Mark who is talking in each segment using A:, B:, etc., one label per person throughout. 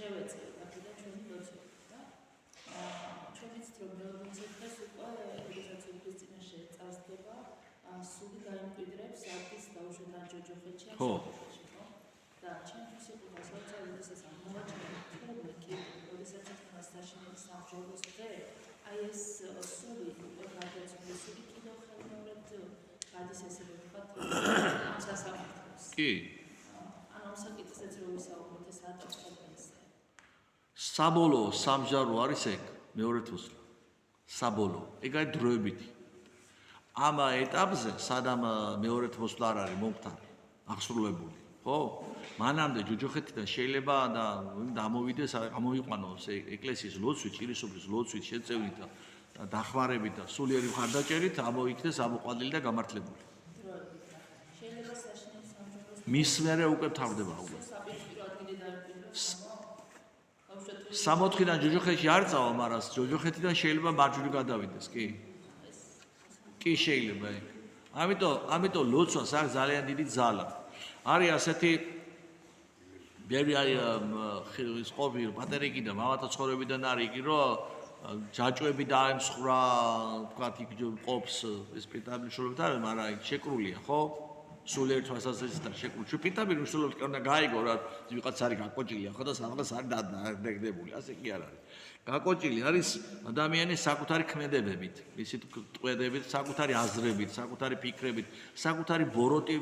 A: შევეწევთ აქედან ჩვენი ლოცვები და ჩვენიც რომ მეოცეფეს უკვე როდესაც უფლის წინაშე წარსდგება სული გაიმკვიდრებს არტის დაუშვათ ან ჯოჯოხეთში ან სოფელში ხო და ჩემთვის იყო გასაოცარი როდესაც აღმოაჩინე თურმე კი როდესაც ახლა საშინელი სამშობლოს დღე აი ეს სული უკვე გადაწყვეტილი სული კიდევ ხელმეორედ გადის ესე რომ ვთქვათ სასამართლოს
B: კი
A: ანუ ამ საკითხზეც რომ ვისაუბროთ ეს ატოცხებელს
B: საბოლოო სამჟარო არის ეგ მეორე თვისლა საბოლოო ეგ არის დროებითი ამ ეტაპზე სადამ მეორე თვისლა არ არის მომხდარი აღსრულებული ხო მანამდე ჯოჯოხეთიდან შეიძლება და დამოვიდეს ამოიყვანოს ეკლესიის ლოცვით ჭირისუფლის ლოცვით შეწევნით და დახმარებით და სულიერი მხარდაჭერით ამოიქნეს ამოყვანილი და გამართლებული
A: შეიძლება საშინელი სამშობლოს
B: მის მერე უკვე თავდება უკვე
A: საპირისპირო ადგილი დაერკვინოს
B: სამოთხიდან ჯოჯოხეთში არ წავა მაგრამ ჯოჯოხეთიდან შეიძლება მარჯვნივ გადავიდეს კი შეიძლება ეგ ამიტომ ლოცვას აქვს ძალიან დიდი ძალა არის ასეთი ბევრი არის ყოფილი პატერიკი და მამათა ცხოვრებიდან არის იგი რომ ჯაჭვები დაემსხვრა ვთქვათ იქ ყოფს ეს პირდაპირშობლებით არის მაგრამ იქ შეკრულია ხო სულიერ თვალსაზრისით შეკრული ჩვენ პირდაპირ უშუალოდ კი უნდა გაიგო რა ვიღაც არის გაკოჭილია ხო და სადღაც არის დაგდებული ასე კი არ არის გაკოჭილი არის ადამიანის საკუთარი ქმედებებით მისი ტყვედებით საკუთარი აზრებით საკუთარი ფიქრებით საკუთარი ბოროტი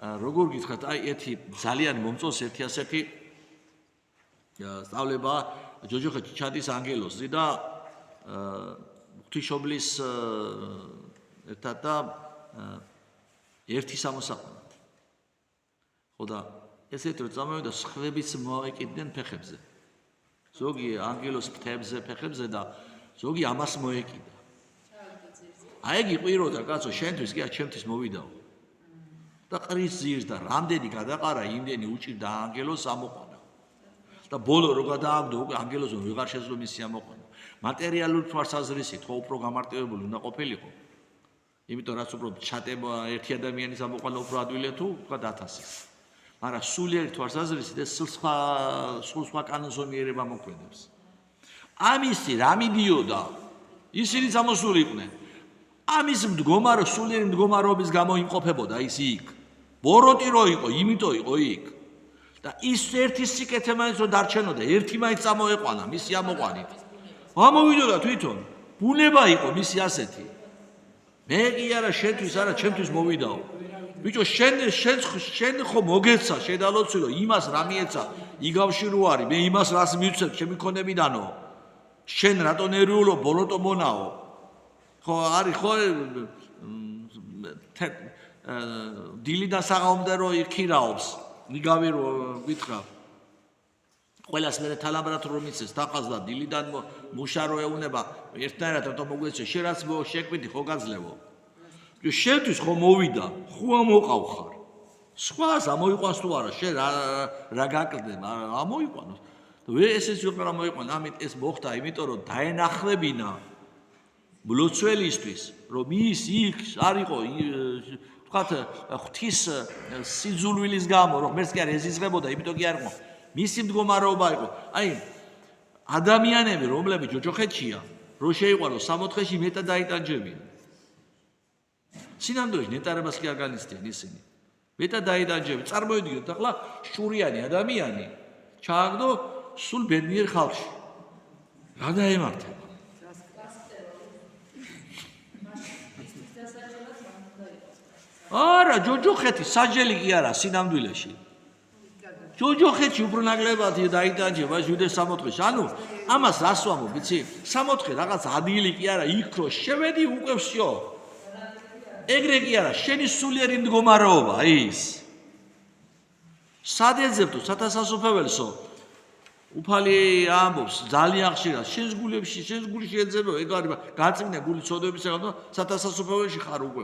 B: როგორ გითხრათ აი ერთი ძალიან მომწონს ერთი ასეთი სწავლება ჯოჯოხეთში ჩადის ანგელოზი და ღვთისმშობლის ერთად და ერთი სამოსაყნად ხო და ესეთ რომ წამოვიდა სხვების მოეკიდნენ ფეხებზე ზოგი ანგელოს ფრთებზე ფეხებზე და ზოგი ამას მოეკიდა აი იგი ყვიროდა კაცო შენთვის კი ჩემთვის მოვიდაო და ყრის ძირს და რამდენი გადაყარა იმდენი უჭირდა ანგელოს ამოყვანა და ბოლო რო გადააგდო უკვე ანგელოზო ვეღარ შეძლო მისი ამოყვანა მატერიალური თვალსაზრისით ხო უფრო გამარტივებული უნდა ყოფილიყო იმიტომ რაც უფრო ჩატება ერთი ადამიანის ამოყვანა უფრო ადვილია თუ თქვა 1000 მაგრამ სულიერი თვალსაზრისით ეს სხვა კანონზომიერება მოქმედებს ამისი რა მიდიოდა ისინი ამოსულიყვნენ ამის მდგომარეობა სულიერი მდგომარეობის გამო იმყოფებოდა ის იქ ბოროტი რო იყო იმიტომ იყო იქ და ის ერთი სიკეთე მაინც რო დარჩენოდა ერთი მაინც წამოეყვანა მისი ამოყვანით ამოვიდოდა თვითონ ბუნება იყო მისი ასეთი მე კი არა შენთვის არა ჩემთვის მოვიდაო ბიჭო შენ ხო მოგეცა შედალოცი რომ იმას რა მიეცა იგავში რო არის მე იმას რას მივცემ ჩემი ქონებიდანო შენ რატო ნერვიულო ბოლოტო მონაო ხო არის ხო დილიდან საღამომდე რო იქირაობს იგავი რო გითხრა ყველას მე თალაბრათ რომ იცეს დაყაზდა დილიდან მუშარო ეუნება ერთნაირად რატო მოგვეცე შენ რაც შეკვიდი ხო გაძლევო შენთვის ხო მოვიდა ხო ამოყავხარ სხვას ამოიყვანს თუ არა შენ რა გაკლდე ამოიყვანოს ვე ესეც ვიყრა მოიყვანა ამით ეს მოხდა იმიტომ რომ დაენახლებინა მლოცველისთვის რომ ის იქ არ იყო თქვათ ღვთის სიძულვილის გამო რომ ღმერთს კი არ ეზიზღებოდა იმიტომ კი არ იყო მისი მდგომარეობა იყო აი ადამიანები რომლებიც ჯოჯოხეთშია რო შეიყვანოს სამოთხეში მეტად დაიტანჯებიან სინამდვილეში ნეტარებას კი არ განიცდიან ისინი მეტად დაიტანჯებიან წარმოიდგინოთ ახლა შურიანი ადამიანი ჩააგდო სულ ბედნიერ ხალხში რა დაემართება არა ჯოჯოხეთი საჯელი კი არა სინამდვილეში ჯოჯოხეთში უფრო ნაკლებად დაიტანჯება ჟუდეს სამოთხეში ანუ ამას რას ვამბობ იცი სამოთხე რაღაც ადგილი კი არა იქ რო შევედი უკვე всё ეგრე კი არა შენი სულიერი მდგომარეობა ის სადეძებთო სათასასופველსო უფალი ამბობს ძალიან ხშირად შენს გულში ეძებო ეგ არის გაწმინდა გული ცოდვებისაგან და სათასასופველში ხარ უკვე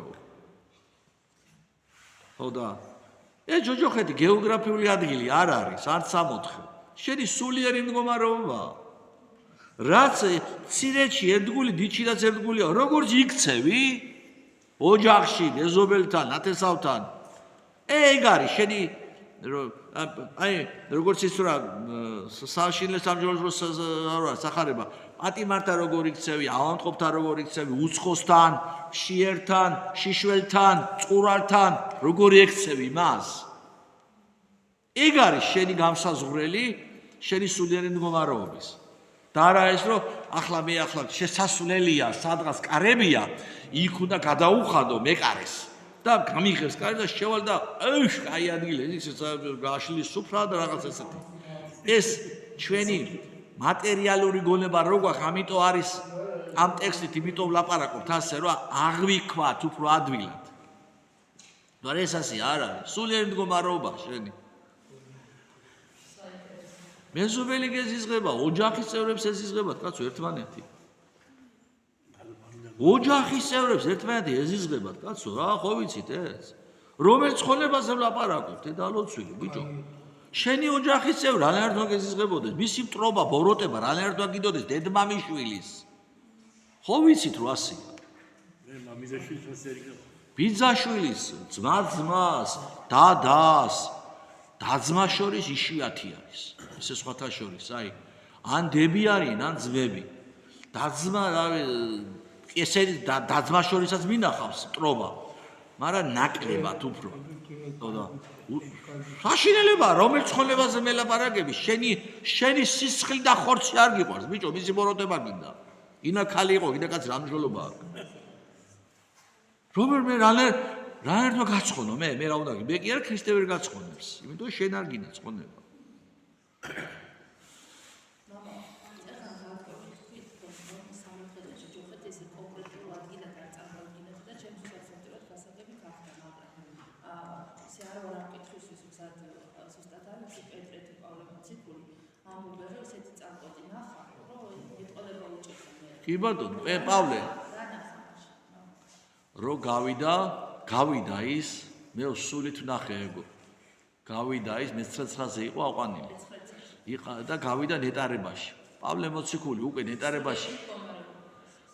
B: ხო და ეს ჯოჯოხეთი გეოგრაფიული ადგილი არ არის არც სამოთხე შენი სულიერი მდგომარეობა რაც ცირეთში ერთგული დიჩილაც ერთგულია როგორც იქცევი ოჯახში მეზობელთან ათესავთან ეგ არის შენი აი როგორც ის რა საშინლე სამჯეროს რა სახარება პატიმართან როგორ იქცევი, ავადმყოფთან როგორ იქცევი, უცხოსთან, შიერთან, შიშველთან, წყურალთან როგორ ექცევი მას? ეგ არის შენი გამსაზღვრელი, შენი სულიერი მდგომარეობის. და არა ეს რომ ახლა შესასვლელია, სადღაც კარებია, იქ უნდა გადაუხადო მეკარეს. და გამიღებს კარი და შევალ და კაი ადგილი ის გაშლის სუფრა და რაღაც ესეთი. ეს ჩვენი მატერიალური გონება რო გვაქვს, ამიტომ არის ამ ტექსტით იმიტომ ვლაპარაკობთ ასე რომ აღვიქვათ უფრო ადვილად. და ეს ასე არ არის. სულიერი მდგომარეობა შენი. მეზობელი გეზიზღება, ოჯახის წევრებს ეზიზღებათ კაცო ერთმანეთი. ოჯახის წევრებს ერთმანეთი ეზიზღებათ კაცო რა ხო ვიცით ეს? რომელ ცხონებაზე ვლაპარაკობთ დალოცვილი ბიჭო? შენი ოჯახის წევრი რანაირად გეზიზღებოდეს? მისი მტრობა, ბოროტება რანაირად გიდოდეს დედმამიშვილის? ხო ვიცით რო ასია?
C: მე მამიზაშვილის ასე იქნება.
B: ბიძაშვილის, ძმას, დადას, დაძმა შორის იშვიათი არის. ესე სხვათა შორის, აი, ან დები არიან, ან ძმები. დაძმა, ესე დაძმა შორისაც მინახავს მტრობა, მაგრამ ნაკლებად უფრო. საშინელება, რომელ ცხონებაზე მელაპარაკები, შენი სისხლი და ხორცი არ გიყვარს, ბიჭო, მისი ბოროტება გინდა. ინა ქალი იყო, კიდე კაც რამჟოლობა აქვს. რომელ მე რანაირად გაცხონო მე რა უნდა მე კი არ ქრისტე ვერ გაცხონებს, იმიტომ შენ არ გინდა ცხონება. კი ბატონო, პავლე რო გავიდა ის, მე სულით ვნახე ეგო. გავიდა ის, მე 19-ზე იყო აყვანილი. და გავიდა ნეტარებაში. პავლე მოციქული უკვე ნეტარებაში.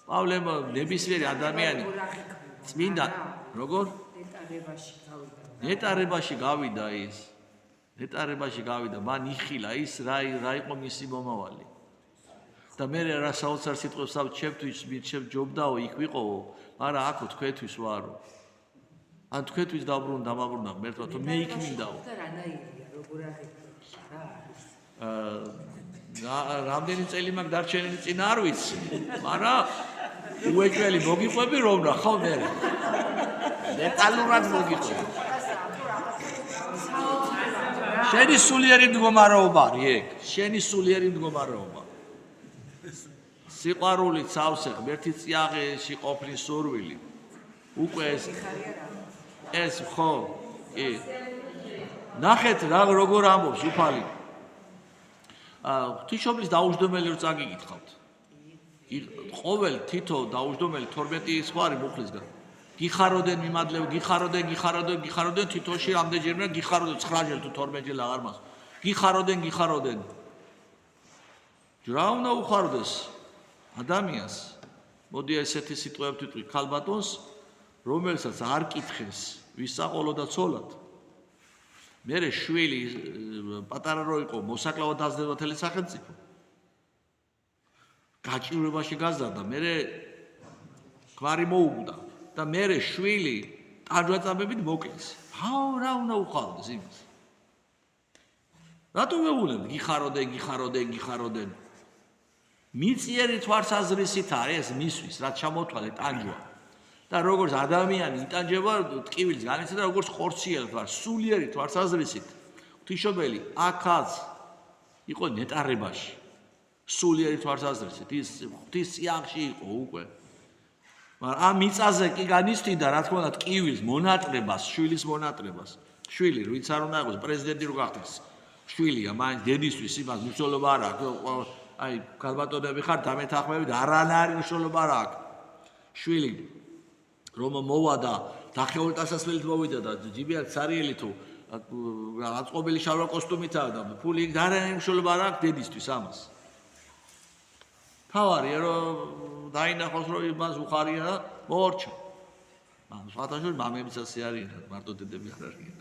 B: პავლე ნებისმიერი ადამიანი წმინდა როგორ? ნეტარებაში გავიდა ის. ნეტარებაში გავიდა, მან იხილა ის რა იყო მისი მომავალი. და მე რა საოცარ სიტყვებს ავჩებთვის, ჯობდაო იქ ვიყოო, მაგრამ აქო თქვენთვის ვარო. ან თქვენთვის დამაბრუნდა ღმერთმა, თუ მე იქ მინდაო.
D: და რანაირია, როგორ აღიქვა, რა არის?
B: რამდენი წელი მაგ დარჩენილი წინ არ ვიცი, მაგრამ უეჭველი მოგიყვები რომ რა ხო მე. დეტალურად მოგიყვები. შენი სულიერი მდგომარეობა არის ეგ, შენი სულიერი მდგომარეობა. სიყვარული ცავსე ღმერთი წიაღეში ყოფნის სურვილი. უკვე ეს ხო, კი. ნახეთ რა როგორ ამბობს უფალი. ღვთისმშობლის დაუჯდომელი რო წაგიკითხავთ. ყოველ თითო დაუჯდომელი 12 სხვარი მუხლისგან. გიხაროდენ მიმადლებ, გიხაროდენ თითოში რამდენჯერმე გიხაროდენ 9 ჯერ თუ 12 ჯერ აღარ მას. გიხაროდენ. რა უნდა უხარდეს ადამიანს? მოდი ესეთი სიტყვებით ვიტყვი ქალბატონს, რომელსაც არ კითხეს, ვისაყოლო და ცოლად. მერე შვილი პატარა რო იყო, მოსაკლავად დაძდება თელი სახელმწიფო. გაჭირვებაში გაზარდა, მერე გვარი მოუგდა და მერე შვილი ტანჯვაწამებით მოკლეს. რა უნდა უხარდეს იმას? რატომ ვეუბნები გიხაროდენ? მიწიერი თვალსაზრისით არის მისთვის, რაც ჩამოთვალე ტანჯვა. და როგორც ადამიანი იტანჯება ტკივილს განიცადა, როგორც ხორციელი თვალ, სულიერი თვალსაზრისით. ღვთისმშობელი აქაც იყო ნეტარებაში. სულიერი თვალსაზრისით, ის ღვთის წიაღში იყო უკვე. მაგრამ ამ მიწაზე კი განიცდიდა, რა თქმა უნდა, ტკივილს მონატრებას, შვილის მონატრებას. შვილი, ვინც არ უნდა იყოს პრეზიდენტი რო გახდეს. შვილია, მაინც დედისთვის იმას მნიშვნელობა არ აქვს. აი, ქალბატონები ხარ, დამეთანხმებით, არანაირი მნიშვნელობა არ აქვს. შვილი რომ მოვა და დახეულ დასასვლელით მოვიდა და ჯიბია ცარიელი თუ აწყობილი შავი კოსტუმითაა და ფული იქ არანაირი მნიშვნელობა არ აქვს დედისთვის ამას. თავარია რომ დაინახოს რომ იმას უხარია და მოორჩა. სხვათა შორის მამებიც ასე არიან, მარტო დედები არ არიან.